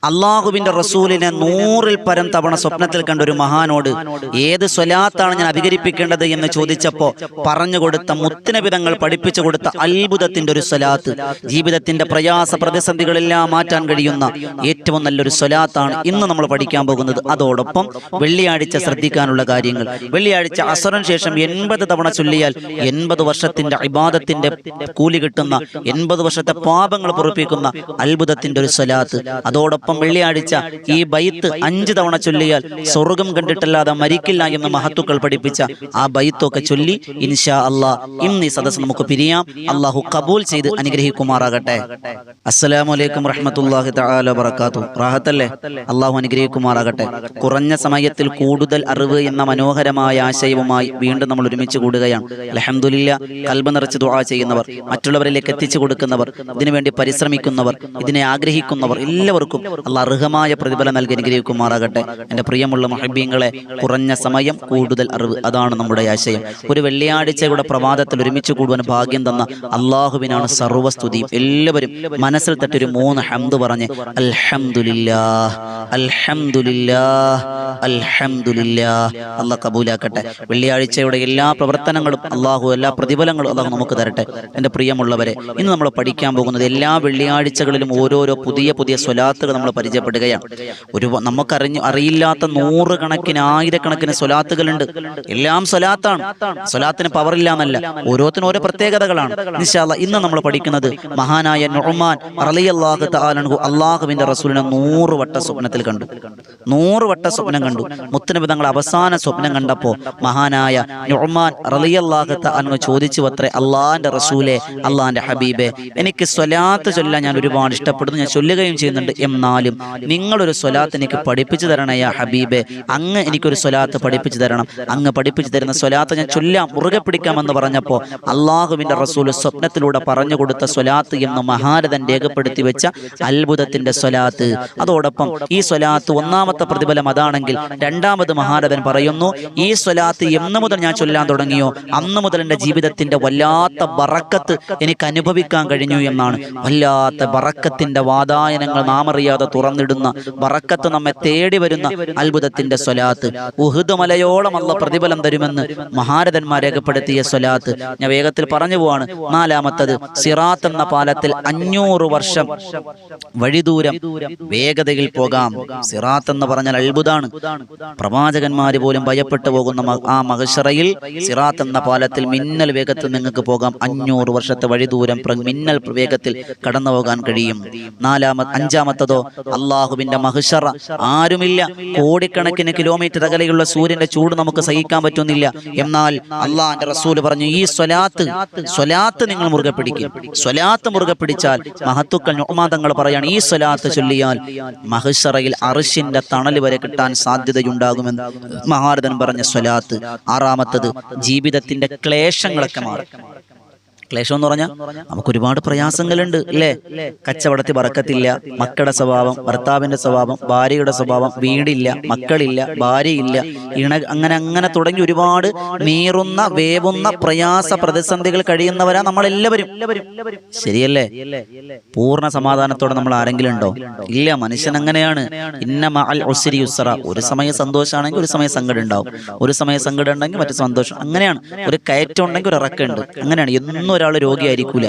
അള്ളാഹുവിന്റെ റസൂലിനെ 100-ൽ പരം തവണ സ്വപ്നത്തിൽ കണ്ട ഒരു മഹാനോട് ഏത് സ്വലാത്താണ് ഞാൻ അധികരിപ്പിക്കേണ്ടത് എന്ന് ചോദിച്ചപ്പോൾ പറഞ്ഞുകൊടുത്ത മുത്തുനബി തങ്ങൾ പഠിപ്പിച്ചു കൊടുത്ത അത്ഭുതത്തിന്റെ ഒരു സ്വലാത്ത്, ജീവിതത്തിന്റെ പ്രയാസ പ്രതിസന്ധികളെല്ലാം മാറ്റാൻ കഴിയുന്ന ഏറ്റവും നല്ലൊരു സ്വലാത്താണ് ഇന്ന് നമ്മൾ പഠിക്കാൻ പോകുന്നത്. അതോടൊപ്പം വെള്ളിയാഴ്ച ശ്രദ്ധിക്കാനുള്ള കാര്യങ്ങൾ. വെള്ളിയാഴ്ച അസറിന് ശേഷം 80 തവണ ചൊല്ലിയാൽ 80 വർഷത്തിന്റെ ഇബാദത്തിന്റെ കൂലി കിട്ടുന്ന, 80 വർഷത്തെ പാപങ്ങൾ പൊറുപ്പിക്കുന്ന അത്ഭുതത്തിന്റെ ഒരു സ്വലാത്ത്. അതോടൊപ്പം വെള്ളിയാഴ്ച ഈ ബൈത്ത് 5 തവണ ചൊല്ലിയാൽ സ്വർഗം കണ്ടിട്ടല്ലാതെ മരിക്കില്ല എന്ന് മഹത്തുക്കൾ പഠിപ്പിച്ച ആ ബൈത്തൊക്കെ ചൊല്ലി ഇൻഷാ അല്ലാഹ് ഇന്ന് ഈ സദസ്സ് നമുക്ക് പിരിയാം. അള്ളാഹു കബൂൽ ചെയ്ത് അനുഗ്രഹിക്കുമാറാകട്ടെ. അസ്സലാമു അലൈക്കും റഹ്മത്തുള്ളാഹി തആല വബറകാതുഹു. റാഹത്തല്ലേ? അള്ളാഹു അനുഗ്രഹിക്കുമാറാകട്ടെ. കുറഞ്ഞ സമയത്തിൽ കൂടുതൽ അറിവ് എന്ന മനോഹരമായ ആശയവുമായി വീണ്ടും നമ്മൾ ഒരുമിച്ച് കൂടുകയാണ്. അൽഹംദുലില്ലാ. കൽബ് നിറച്ച് ദുആ ചെയ്യുന്നവർ, മറ്റുള്ളവരിലേക്ക് എത്തിച്ചു കൊടുക്കുന്നവർ, ഇതിനുവേണ്ടി പരിശ്രമിക്കുന്നവർ, ഇതിനെ ആഗ്രഹിക്കുന്നവർ എല്ലാവർക്കും അള്ളാഹ് അർഹമായ പ്രതിഫലം നൽകി അനുഗ്രഹിക്കുമാറാകട്ടെ. എൻ്റെ പ്രിയമുള്ള മുഹബ്ബീങ്ങളെ, കുറഞ്ഞ സമയം കൂടുതൽ അറിവ്, അതാണ് നമ്മുടെ ആശയം. ഒരു വെള്ളിയാഴ്ചയുടെ പ്രഭാതത്തിൽ ഒരുമിച്ച് കൂടുവാൻ ഭാഗ്യം തന്ന അള്ളാഹുവിനാണ് സർവ്വസ്തുതിയും. എല്ലാവരും മനസ്സിൽ തട്ടൊരു 3 ഹംദ് പറഞ്ഞ് അൽഹംദുലില്ലാഹ് അൽഹംദുലില്ലാഹ് അൽഹംദുലില്ലാഹ്. അള്ളാഹ് കബൂലാക്കട്ടെ. വെള്ളിയാഴ്ചയുടെ എല്ലാ പ്രവർത്തനങ്ങളും അള്ളാഹു, എല്ലാ പ്രതിഫലങ്ങളും അള്ളാഹു നമുക്ക് തരട്ടെ. എൻ്റെ പ്രിയമുള്ളവരെ, ഇന്ന് നമ്മൾ പഠിക്കാൻ പോകുന്നത് എല്ലാ വെള്ളിയാഴ്ചകളിലും ഓരോരോ പുതിയ പുതിയ സ്വലാത്തുകൾ നമ്മൾ പരിചയപ്പെടുകയാണ്. അറിയില്ലാത്ത 100 കണക്കിന് 1000 സ്വലാത്തുകളുണ്ട്. എല്ലാം സ്വലാത്താണ്. സ്വലാത്തിന് പവറില്ല എന്നല്ല, ഓരോത്തിനും ഓരോ പ്രത്യേകതകളാണ്. ഇൻഷാ അല്ലാഹ് ഇന്ന് നമ്മൾ പഠിക്കുന്നത് മഹാനായ നുഅ്മാൻ റളിയല്ലാഹു തആല അൻഹു അള്ളാഹുവിന്റെ റസൂലിനെ 100 വട്ട സ്വപ്നത്തിൽ കണ്ടു. 100 വട്ട സ്വപ്നം കണ്ടു. മുത്തുനബി തങ്ങൾ അവസാന സ്വപ്നം കണ്ടപ്പോൾ മഹാനായ നുഅ്മാൻ റളിയല്ലാഹു തആല അൻഹു ചോദിച്ചു അത്രേ, അള്ളാഹിന്റെ റസൂലേ, അള്ളാഹിന്റെ ഹബീബേ, എനിക്ക് സ്വലാത്ത് ചൊല്ലാൻ ഞാൻ ഒരുപാട് ഇഷ്ടപ്പെടുന്നു, ഞാൻ ചൊല്ലുകയും ചെയ്യുന്നുണ്ട്. എന്നാലും നിങ്ങളൊരു സ്വലാത്ത് എനിക്ക് പഠിപ്പിച്ചു തരണേ യാ ഹബീബേ. അങ്ങ് എനിക്കൊരു സ്വലാത്ത് പഠിപ്പിച്ചു തരണം. അങ്ങ് പഠിപ്പിച്ചു തരുന്ന സ്വലാത്ത് ഞാൻ ചൊല്ലാം, മുറുകെ പിടിക്കാമെന്ന് പറഞ്ഞപ്പോൾ അള്ളാഹുവിന്റെ റസൂൽ സ്വപ്നത്തിലൂടെ പറഞ്ഞു കൊടുത്ത സ്വലാത്ത് എന്ന് മഹാരഥൻ രേഖപ്പെടുത്തി വെച്ച അത്ഭുതത്തിന്റെ സ്വലാത്ത്. അതോടൊപ്പം ഈ സ്വലാത്ത് ഒന്നാമത്തെ പ്രതിഫലം അതാണെങ്കിൽ, രണ്ടാമത് മഹാരഥൻ പറയുന്നു, ഈ സ്വലാത്ത് എന്ന് മുതൽ ഞാൻ ചൊല്ലാൻ തുടങ്ങിയോ അന്ന് മുതൽ എൻ്റെ ജീവിതത്തിന്റെ വല്ലാത്ത ബറക്കത്ത് എനിക്ക് അനുഭവിക്കാൻ കഴിഞ്ഞു എന്നാണ്. വല്ലാത്ത ബറക്കത്തിന്റെ വാതായനങ്ങൾ നാം അറിയാതെ തുറന്നിടുന്ന, ബറക്കത്ത് നമ്മെ തേടി വരുന്ന അത്ഭുതത്തിന്റെ സ്വലാത്ത്. ഉഹുദ് മലയോളം അല്ലാഹ് പ്രതിഫലം തരുമെന്ന് മഹാരഥന്മാർ രേഖപ്പെടുത്തിയ സ്വലാത്ത്. ഞാൻ വേഗത്തിൽ പറഞ്ഞു പോവാണ്. 4-മത്തത്, സിറാത്ത് എന്ന പാലത്തിൽ 500 വർഷം വഴിദൂരം വേഗതയിൽ പോകാം. സിറാത്ത് എന്ന് പറഞ്ഞാൽ അത്ഭുതമാണ്. പ്രവാചകന്മാര് പോലും ഭയപ്പെട്ടു പോകുന്ന ആ മഹ്ശറയിൽ സിറാത്ത് എന്ന പാലത്തിൽ മിന്നൽ വേഗത്തിൽ നിങ്ങൾക്ക് പോകാം. 500 വർഷത്തെ വഴിദൂരം മിന്നൽ വേഗത്തിൽ കടന്നു പോകാൻ കഴിയും. 5-മത്തതോ, അള്ളാഹുവിന്റെ മഹ്ശറ ആരുമില്ല. കോടിക്കണക്കിന് കിലോമീറ്റർ അകലെയുള്ള സൂര്യന്റെ ചൂട് നമുക്ക് സഹിക്കാൻ പറ്റുന്നില്ല. എന്നാൽ അള്ളാഹിന്റെ റസൂൽ പറഞ്ഞു, ഈ സ്വലാത്ത് നിങ്ങൾ മുറുകെ പിടിക്കും. സ്വലാത്ത് മുറുകെ പിടിച്ചാൽ മഹത്തുക്കൾ നുഅ്മാൻ തങ്ങൾ പറയാണ്, ഈ സ്വലാത്ത് ചൊല്ലിയാൽ മഹ്ശറയിൽ അർശിന്റെ തണൽ വരെ കിട്ടാൻ സാധ്യതയുണ്ടാകുമെന്ന് മഹാരഥൻ പറഞ്ഞ സ്വലാത്ത്. 6-മത്തത്, ജീവിതത്തിന്റെ ക്ലേശങ്ങളൊക്കെ മാറും. ക്ലേശം എന്ന് പറഞ്ഞാൽ നമുക്ക് ഒരുപാട് പ്രയാസങ്ങളുണ്ട് അല്ലേ? കച്ചവടത്തിൽ ബറക്കത്തില്ല, മക്കളുടെ സ്വഭാവം, ഭർത്താവിന്റെ സ്വഭാവം, ഭാര്യയുടെ സ്വഭാവം, വീടില്ല, മക്കളില്ല, ഭാര്യയില്ല, അങ്ങനെ തുടങ്ങി ഒരുപാട് നീറുന്ന വേവുന്ന പ്രയാസ പ്രതിസന്ധികൾ കഴിയുന്നവരാ നമ്മളെല്ലാവരും. ശരിയല്ലേ? പൂർണ്ണ സമാധാനത്തോടെ നമ്മൾ ആരെങ്കിലും ഉണ്ടോ? ഇല്ല. മനുഷ്യൻ അങ്ങനെയാണ്. ഇന്ന മഅൽ ഉസ്രി യുസ്റ. ഒരു സമയം സന്തോഷമാണെങ്കിൽ ഒരു സമയം സങ്കടം ഉണ്ടാവും, ഒരു സമയം സങ്കടം ഉണ്ടെങ്കിൽ മറ്റു സന്തോഷം. അങ്ങനെയാണ്. ഒരു കയറ്റം ഉണ്ടെങ്കിൽ ഒരു ഇറക്കമുണ്ട്. അങ്ങനെയാണ്. എന്നും ഒരാൾ രോഗിയായിരിക്കൂല,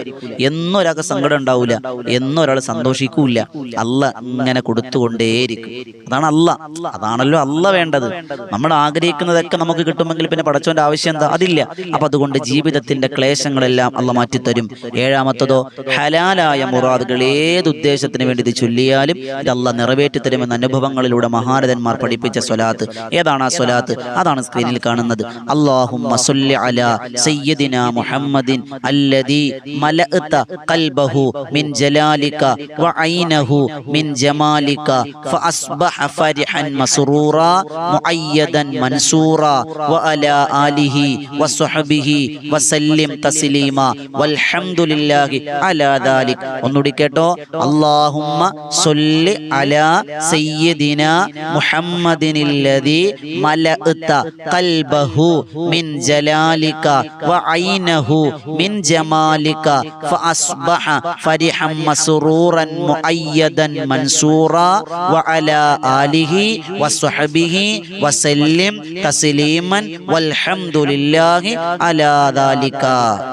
എന്നും ഒരാൾക്ക് സങ്കടം ഉണ്ടാവൂല, എന്നും ഒരാൾ സന്തോഷിക്കൂല. അല്ലാഹ് ഇങ്ങനെ കൊടുത്തുകൊണ്ടേയിരിക്കും. അതാണ് അല്ലാഹ്. അതാണല്ലോ അല്ലാഹ് വേണ്ടത്. നമ്മൾ ആഗ്രഹിക്കുന്നതൊക്കെ നമുക്ക് കിട്ടുമെങ്കിൽ പിന്നെ പടച്ചവന്റെ ആവശ്യം എന്താ? അതില്ല. അപ്പൊ അതുകൊണ്ട് ജീവിതത്തിന്റെ ക്ലേശങ്ങളെല്ലാം അല്ലാഹ് മാറ്റിത്തരും. 7-മത്തതോ, ഹലാലായ മുറാദുകൾ ഏത് ഉദ്ദേശത്തിന് വേണ്ടി ഇത് ചൊല്ലിയാലും ഇത് അല്ലാഹ് നിറവേറ്റി തരുമെന്ന അനുഭവങ്ങളിലൂടെ മഹാരഥന്മാർ പഠിപ്പിച്ച സ്വലാത്ത്. ഏതാണ് ആ സ്വലാത്ത്? അതാണ് സ്ക്രീനിൽ കാണുന്നത്. അല്ലാഹുമ്മ സ്വല്ലി അലാ സയ്യിദിനാ മുഹമ്മദിൻ അല്ലദീ മലഅത ഖൽബഹു മിൻ ജലാലിക വഅയ്നഹു മിൻ ജമാലിക ഫഅസ്ബഹ ഫരിഹൻ മസ്റൂറാ മുഅയ്യദൻ മൻസൂറാ വഅലാ ആലിഹി വസ്വഹ്ബിഹി വസല്ലിം തസ്ലീമാ വൽഹംദുലില്ലാഹി അലാ ദാലിക്. ഒന്നുകൂടി കേട്ടോ. അല്ലാഹുമ്മ സ്വല്ലി അലാ സയ്യിദിനാ മുഹമ്മദിനില്ലദീ മലഅത ഖൽബഹു മിൻ ജലാലിക വഅയ്നഹു മിൻ ജമാലിക ഫഅസ്ബഹ ഫരിഹൻ മസ്റൂറൻ മുഅയ്യദൻ മൻസൂറാ വഅലാ ആലിഹി വസ്വഹബിഹി വസല്ലിം തസ്ലീമൻ വൽഹംദുലില്ലാഹി അലാ ദാലിക.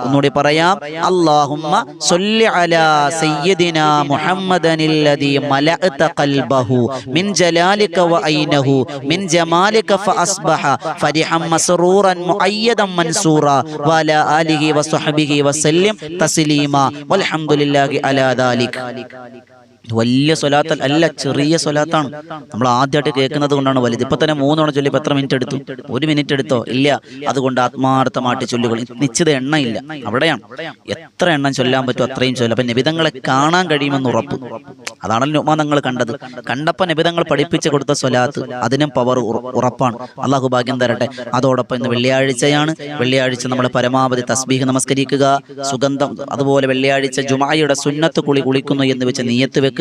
ഒന്നുകൂടി പറയാം. അല്ലാഹുമ്മ സ്വല്ലി അലാ സയ്യിദിനാ മുഹമ്മദനില്ലദീ മലഅത ഖൽബഹു മിൻ ജലാലിക വഅയ്നഹു മിൻ ജമാലിക ഫഅസ്ബഹ ഫരിഹൻ മസ്റൂറൻ മുഅയ്യദൻ മൻസൂറാ വഅലാ ആലിഹി വസ്വഹബിഹി വസല്ലിം തസ്ലീമാ വൽഹംദുലില്ലാഹി അലാ ദാലിക. വലിയ സ്വലാത്ത് അല്ല, ചെറിയ സ്വലാത്താണ്. നമ്മൾ ആദ്യമായിട്ട് കേൾക്കുന്നത് കൊണ്ടാണ് വലുത്. ഇപ്പൊ തന്നെ 3 തവണ ചൊല്ലിയപ്പോൾ എത്ര മിനിറ്റ് എടുത്തു? 1 മിനിറ്റ് എടുത്തോ? ഇല്ല. അതുകൊണ്ട് ആത്മാർത്ഥമായിട്ട് ചൊല്ലുകൾ. നിശ്ചിത എണ്ണ ഇല്ല, അവിടെയാണ്. എത്ര എണ്ണം ചൊല്ലാൻ പറ്റും അത്രയും ചൊല്ലാം. അപ്പൊ നിബിധങ്ങളെ കാണാൻ കഴിയുമെന്ന് ഉറപ്പ്. അതാണല്ലോ നുഅ്മാൻ തങ്ങൾ കണ്ടത്. കണ്ടപ്പോൾ നിബിധങ്ങൾ പഠിപ്പിച്ചു കൊടുത്ത സ്വലാത്ത്, അതിനും പവർ ഉറപ്പാണ്. അള്ളാഹു ഭാഗ്യം തരട്ടെ. അതോടൊപ്പം ഇന്ന് വെള്ളിയാഴ്ചയാണ്. വെള്ളിയാഴ്ച നമ്മൾ പരമാവധി തസ്ബീഹ് നമസ്കരിക്കുക, സുഗന്ധം. അതുപോലെ വെള്ളിയാഴ്ച ജുമായുടെ സുന്നത്ത് കുളിക്കുന്നു എന്ന് വെച്ച് നിയ്യത്ത് വെക്കുക.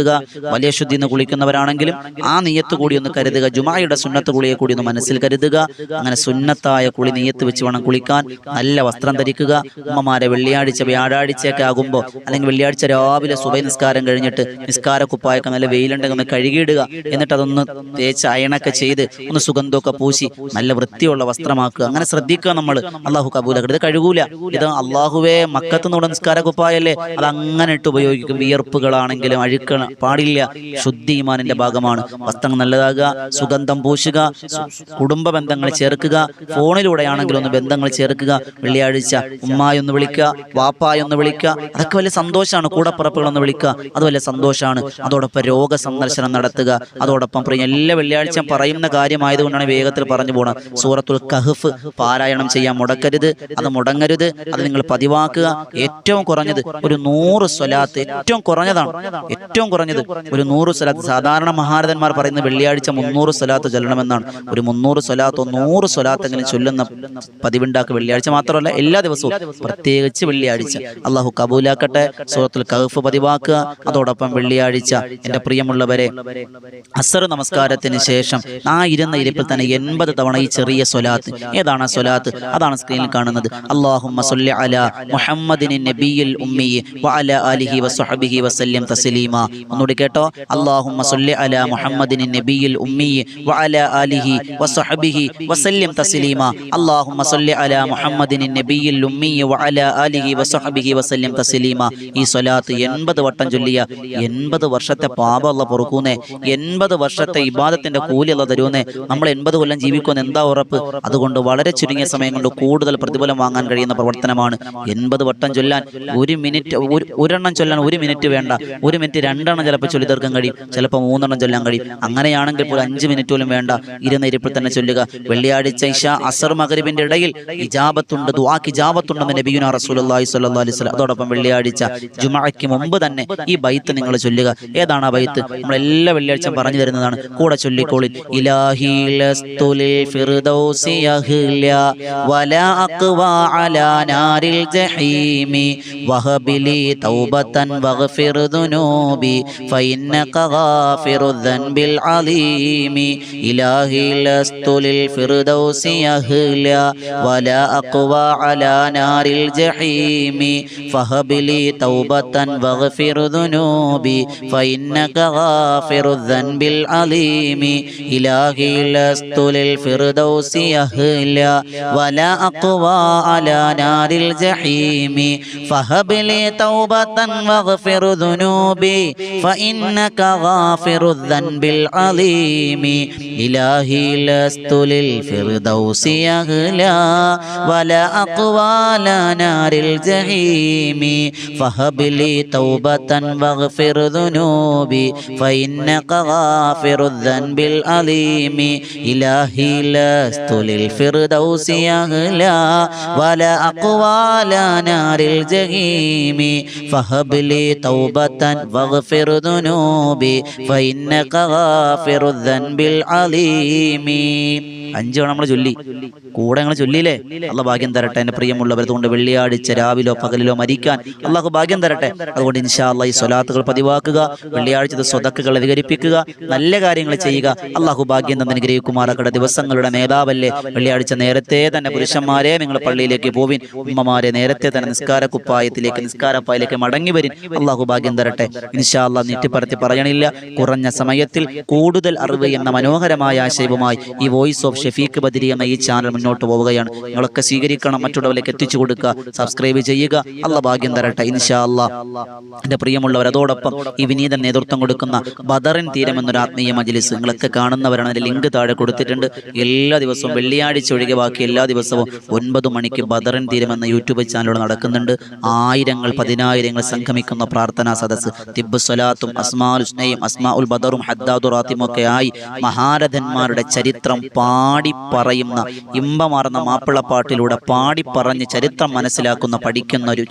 വലിയ ശുദ്ധി എന്ന് കുളിക്കുന്നവരാണെങ്കിലും ആ നിയ്യത്ത് കൂടി ഒന്ന് കരുതുക. ജുമായുടെ സുന്നത്ത് കുളിയെ കൂടി ഒന്ന് മനസ്സിൽ കരുതുക. അങ്ങനെ സുന്നത്തായ കുളി നിയ്യത്ത് വെച്ച് വേണം കുളിക്കാൻ. നല്ല വസ്ത്രം ധരിക്കുക. ഉമ്മമാരെ വെള്ളിയാഴ്ച വ്യാഴാഴ്ചയൊക്കെ ആകുമ്പോൾ, അല്ലെങ്കിൽ വെള്ളിയാഴ്ച രാവിലെ സുബഹി നിസ്കാരം കഴിഞ്ഞിട്ട് നിസ്കാര കുപ്പായൊക്കെ നല്ല വെയിലുണ്ടെങ്കിൽ ഒന്ന് കഴുകിയിടുക. എന്നിട്ട് അതൊന്ന് തേച്ച് അയണൊക്കെ ചെയ്ത് ഒന്ന് സുഗന്ധമൊക്കെ പൂശി നല്ല വൃത്തിയുള്ള വസ്ത്രമാക്കുക. അങ്ങനെ ശ്രദ്ധിക്കുക നമ്മൾ. അള്ളാഹു കബൂലാക്കട്ടെ. ഇത് കഴുകൂല. ഇത് അള്ളാഹുവേ മക്കത്തുനിന്നുള്ള നിസ്കാര കുപ്പായല്ലേ, അത് അങ്ങനെ ഇട്ട് ഉപയോഗിക്കും. വിയർപ്പുകളാണെങ്കിലും അഴുക്ക പാടില്ല. ശുദ്ധി ഈമാനിന്റെ ഭാഗമാണ്. വസ്ത്രം നല്ലതാകുക, സുഗന്ധം പൂശുക, കുടുംബ ബന്ധങ്ങൾ ചേർക്കുക. ഫോണിലൂടെയാണെങ്കിലും ഒന്ന് ബന്ധങ്ങൾ ചേർക്കുക. വെള്ളിയാഴ്ച ഉമ്മായൊന്ന് വിളിക്കുക, വാപ്പായൊന്ന് വിളിക്കുക. അതൊക്കെ വലിയ സന്തോഷമാണ്. കൂടപ്പുറപ്പുകളൊന്ന് വിളിക്കുക, അത് വലിയ സന്തോഷമാണ്. അതോടൊപ്പം രോഗ സന്ദർശനം നടത്തുക. അതോടൊപ്പം എല്ലാ വെള്ളിയാഴ്ചയും പറയുന്ന കാര്യമായതുകൊണ്ടാണ് വേഗത്തിൽ പറഞ്ഞു പോകണം. സൂറത്തുൽ കഹ്ഫ് പാരായണം ചെയ്യാൻ മുടക്കരുത്. അത് മുടങ്ങരുത്. അത് നിങ്ങൾ പതിവാക്കുക. ഏറ്റവും കുറഞ്ഞത് ഒരു 100 സ്വലാത്ത്, ഏറ്റവും കുറഞ്ഞതാണ്. ഏറ്റവും കുറഞ്ഞത് ഒരു 100 സ്വലാത്ത്. സാധാരണ മഹാരഥന്മാർ പറയുന്നത് വെള്ളിയാഴ്ച 300 സ്വലാത്ത് ചൊല്ലണമെന്നാണ്. ഒരു 300 സ്വലാത്തോ 100 സ്വലാത്തെങ്കിലും ചൊല്ലുന്ന പതിവുണ്ടാക്കുക. വെള്ളിയാഴ്ച മാത്രമല്ല, എല്ലാ ദിവസവും, പ്രത്യേകിച്ച് വെള്ളിയാഴ്ച. അള്ളാഹു കബൂലാക്കട്ടെ. സൂറത്തുൽ കഹ്ഫ് പതിവാക്കുക. അതോടൊപ്പം വെള്ളിയാഴ്ച എൻ്റെ പ്രിയമുള്ളവരെ, അസ്ർ നമസ്കാരത്തിന് ശേഷം ആ ഇരുന്ന ഇരിപ്പിൽ തന്നെ 80 തവണ ഈ ചെറിയ സ്വലാത്ത്. ഏതാണ് ആ സ്വലാത്ത്? അതാണ് സ്ക്രീനിൽ കാണുന്നത്. അല്ലാഹുമ്മ സ്വല്ലി അലാ മുഹമ്മദിൻ നബിയിൽ ഉമ്മി വഅലാ ആലിഹി വസ്വഹബിഹി വസല്ലം തസ്ലീമാ. ഒന്നുകൂടി കേട്ടോ. അല്ലാഹുമ്മ സ്വല്ലി അലാ മുഹമ്മദിൻ നബിയിൽ ഉമ്മി വഅലാ ആലിഹി വസ്വഹബിഹി വസല്ലം തസ്ലീമാ. അല്ലാഹുമ്മ സ്വല്ലി അലാ മുഹമ്മദിൻ നബിയിൽ ഉമ്മി വഅലാ ആലിഹി വസ്വഹബിഹി വസല്ലം തസ്ലീമാ. ഈ സ്വലാത്ത് 80 വട്ടം ചൊല്ലിയ 80 വർഷത്തെ പാപം അല്ലാഹു പൊറുക്കുന്നേ. 80 വർഷത്തെ ഇബാദത്തിന്റെ കൂലി അല്ലാഹു തരുന്നേ. നമ്മൾ 80 കൊല്ലം ജീവിക്കുമെന്ന് എന്താ ഉറപ്പ്? അതുകൊണ്ട് വളരെ ചുരുങ്ങിയ സമയം കൊണ്ട് കൂടുതൽ പ്രതിഫലം വാങ്ങാൻ കഴിയുന്ന പ്രവർത്തനമാണ് 80 വട്ടം ചൊല്ലാൻ. 1 മിനിറ്റ്, ഒരെണ്ണം ചൊല്ലാൻ 1 മിനിറ്റ് വേണ്ട. 1 മിനിറ്റ് 2 എണ്ണം ചിലപ്പോൾ ചൊല്ലി തീർക്കാൻ കഴിയും, ചിലപ്പോൾ 3 എണ്ണം ചൊല്ലാൻ കഴിയും. അങ്ങനെയാണെങ്കിൽ പോലും 5 മിനിറ്റ് പോലും വേണ്ട. ഇരുന്ന ഇരിപ്പിൽ തന്നെ ചൊല്ലുക. വെള്ളിയാഴ്ച ഇശാ അസർ മഗ്രിബിന്റെ ഇടയിൽ ഇജാബത്തുണ്ട്, ദുആക്ക് ഇജാബത്തുണ്ടെന്ന് നബിയുനാ റസൂലുള്ളാഹി സ്വല്ലല്ലാഹി അലൈഹി വസല്ലം. അതോടൊപ്പം വെള്ളിയാഴ്ച ജുമുഅയ്ക്ക് മുമ്പ് തന്നെ ഈ ബൈത്ത് നിങ്ങൾ ചൊല്ലുക. ഏതാണ് ആ ബൈത്ത്? നമ്മൾ എല്ലാ വെള്ളിയാഴ്ചയും പറഞ്ഞു തരുന്നതാണ്. കൂടെ ചൊല്ലിക്കോളിൻ. ഇലാഹി ലസ്തുലിൽ ഫിർദൗസി യഹ്ലാ വലാ അഖ്വാ അലാ നാരിൽ ജഹീമി വഹബിലി തൗബതൻ വഗ്ഫിർ ദുനൂബി ഫഇന്നക ഗാഫിറു ദൻബിൽ അലീമി. ഇലാഹി ലസ്തുലിൽ ഫിർദൗസി യഹ്ലാ വലാ അഖ്വാ അലാ നാരിൽ ജഹീമി ഫഹബിലി തൗബതൻ വഗ്ഫിർ ദുനൂബി ഫഇന്നക ഗാഫിറു ദൻബിൽ അലീമി. ഇലാഹി ലസ്തുലിൽ ഫിർദൗസി യഹ്ലാ വലാ അഖ്വാ അലാ നാരിൽ ജഹീമി ഫഹബിലി തൗബതൻ വഗ്ഫിർ ദുനൂബി ഫഇന്നക ഗാഫിറു ദൻബിൽ അലീമി. ഇലാഹി ലസ്തുലിൽ ഫിർദൗസി യഹ്ലാ വലാ അഖ്വാ അലാ നാരിൽ ജഹീമി ഫഹബിലി തൗബതൻ വഗ്ഫിർ ദുനൂബി ഫഇന്നക ഗാഫിറു ദൻബിൽ അലീമി. ഇലാഹി ലസ്തുലിൽ ഫിർദൗസി യഹ്ലാ വലാ അഖ്വാ അലാ നാരിൽ ജഹീമി ഫഹബിലി തൗബതൻ വഗ്ഫിർ ദുനൂബി ഫഇന്നക ഗാഫിറു ദൻബിൽ അലീമി. 5 തവണ നമ്മൾ ചൊല്ലി, കൂടെ ഞങ്ങൾ ചൊല്ലിയില്ലേ? അള്ളാഹ് ഭാഗ്യം തരട്ടെ എൻ്റെ പ്രിയമുള്ളവർ. അതുകൊണ്ട് വെള്ളിയാഴ്ച രാവിലോ പകലിലോ മരിക്കാൻ അള്ളാഹു ഭാഗ്യം തരട്ടെ. അതുകൊണ്ട് ഇൻഷാ അല്ലാഹ് ഈ സ്വലാത്തുകൾ പതിവാക്കുക, വെള്ളിയാഴ്ചത്തെ സ്വതക്കുകൾ അധികരിപ്പിക്കുക, നല്ല കാര്യങ്ങൾ ചെയ്യുക. അള്ളാഹു ഭാഗ്യം തന്നെ അനുഗ്രഹിക്കുമാറാകട്ടെ. ദിവസങ്ങളുടെ നേതാവല്ലേ, വെള്ളിയാഴ്ച നേരത്തെ തന്നെ പുരുഷന്മാരെ നിങ്ങൾ പള്ളിയിലേക്ക് പോവിൻ, ഉമ്മമാരെ നേരത്തെ തന്നെ നിസ്കാരക്കുപ്പായത്തിലേക്ക് നിസ്കാരപ്പായിലേക്ക് മടങ്ങി വരിൻ. അള്ളാഹു ഭാഗ്യം തരട്ടെ. ഇൻഷാ അല്ലാഹ് നീട്ടിപ്പറത്തി പറയണില്ല, കുറഞ്ഞ സമയത്തിൽ കൂടുതൽ അറിവ് എന്ന മനോഹരമായ ആശയവുമായി ഈ വോയിസ് ഓഫ് ഷഫീഖ് ബദരി എന്ന ഈ ചാനൽ മുന്നോട്ട് പോവുകയാണ്. നിങ്ങളൊക്കെ സ്വീകരിക്കണം, മറ്റുള്ളവരിലേക്ക് എത്തിച്ചു കൊടുക്കുക, സബ്സ്ക്രൈബ് ചെയ്യുക. അള്ളാഹ് ഭാഗ്യം തരട്ടെ ഇൻഷാ അല്ലാഹ്. എൻ്റെ പ്രിയമുള്ളവർ, അതോടൊപ്പം ഈ വിനീതൻ നേതൃത്വം കൊടുക്കുന്ന ബദറിൻ തീരം എന്നൊരു ആത്മീയ മജ്ലിസ് നിങ്ങളൊക്കെ കാണുന്നവരാണ്. അതിൻ്റെ ലിങ്ക് താഴെ കൊടുത്തിട്ടുണ്ട്. എല്ലാ ദിവസവും വെള്ളിയാഴ്ച ഒഴികെ ബാക്കി എല്ലാ ദിവസവും 9 മണിക്ക് ബദറിൻ തീരം എന്ന യൂട്യൂബ് ചാനലിലൂടെ നടക്കുന്നുണ്ട്. ആയിരങ്ങൾ പതിനായിരങ്ങൾ സംഗമിക്കുന്ന പ്രാർത്ഥനാ സദസ്സ്. തിബ്ബ് സ്വലാത്തും അസ്മാഉൽ ഹുസ്നയും അസ്മാഉൽ ബദറും ഹദ്ദാദു റാത്തിമും ഒക്കെ ആയി മഹാരഥന്മാരുടെ ചരിത്രം പാടി പറയുന്ന ഇമ്പമാർന്ന മാപ്പിളപ്പാട്ടിലൂടെ പാടി പറഞ്ഞ് ചരിത്രം മനസ്സിലാക്കുന്ന പഠിക്കുന്ന ഒരു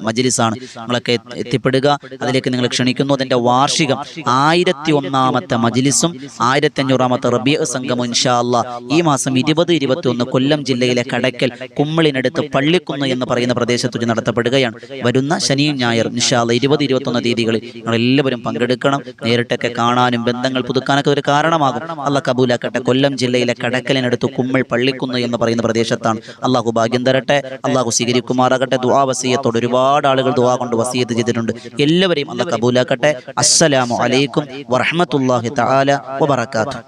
മജ്ലിസാണ്. നിങ്ങളൊക്കെ എത്തിപ്പെടുക, അതിലേക്ക് നിങ്ങൾ ക്ഷണിക്കുന്നു. അതിൻ്റെ വാർഷികം 1001ാമത്തെ മജ്ലിസും 1500ാമത്തെ റബീഅ് സംഗമം ഇൻഷാ അല്ലാഹ് ഈ മാസം 20, 21 കൊല്ലം ജില്ലയിലെ കടയ്ക്കൽ കുമ്മിളിനടുത്ത് പള്ളിക്കുന്ന് എന്ന് പറയുന്ന പ്രദേശത്ത് വെച്ച് നടത്തപ്പെടുകയാണ്. വരുന്ന ശനിയും ഞായർ ഇൻഷാ അല്ലാഹ് 20, 21 തീയതികളിൽ നിങ്ങൾ എല്ലാവരും പങ്കെടുക്കണം. നേരിട്ടൊക്കെ കാണാനും ബന്ധങ്ങൾ പുതുക്കാനൊക്കെ ഒരു കാരണമാകും. അള്ളാഹ് കബൂലാക്കട്ടെ. കൊല്ലം ജില്ലയിലെ കടക്കലിനടുത്ത് കുമ്മിൾ പള്ളിക്കുന്ന് എന്ന് പറയുന്ന പ്രദേശത്താണ്. അള്ളാഹു ഭാഗ്യം തരട്ടെ, അള്ളാഹു സ്വീകരിക്കുമാറാകട്ടെ. ദുആ വസിയത്തോട് ഒരുപാട് ആളുകൾ ദുആ കൊണ്ട് വസിയത്ത് ചെയ്തിട്ടുണ്ട്. എല്ലാവരെയും അള്ളാഹ് കബൂലാക്കട്ടെ. അസ്സലാമു അലൈക്കും വറഹ്മത്തുള്ളാഹി തആല വബറകാതുഹു.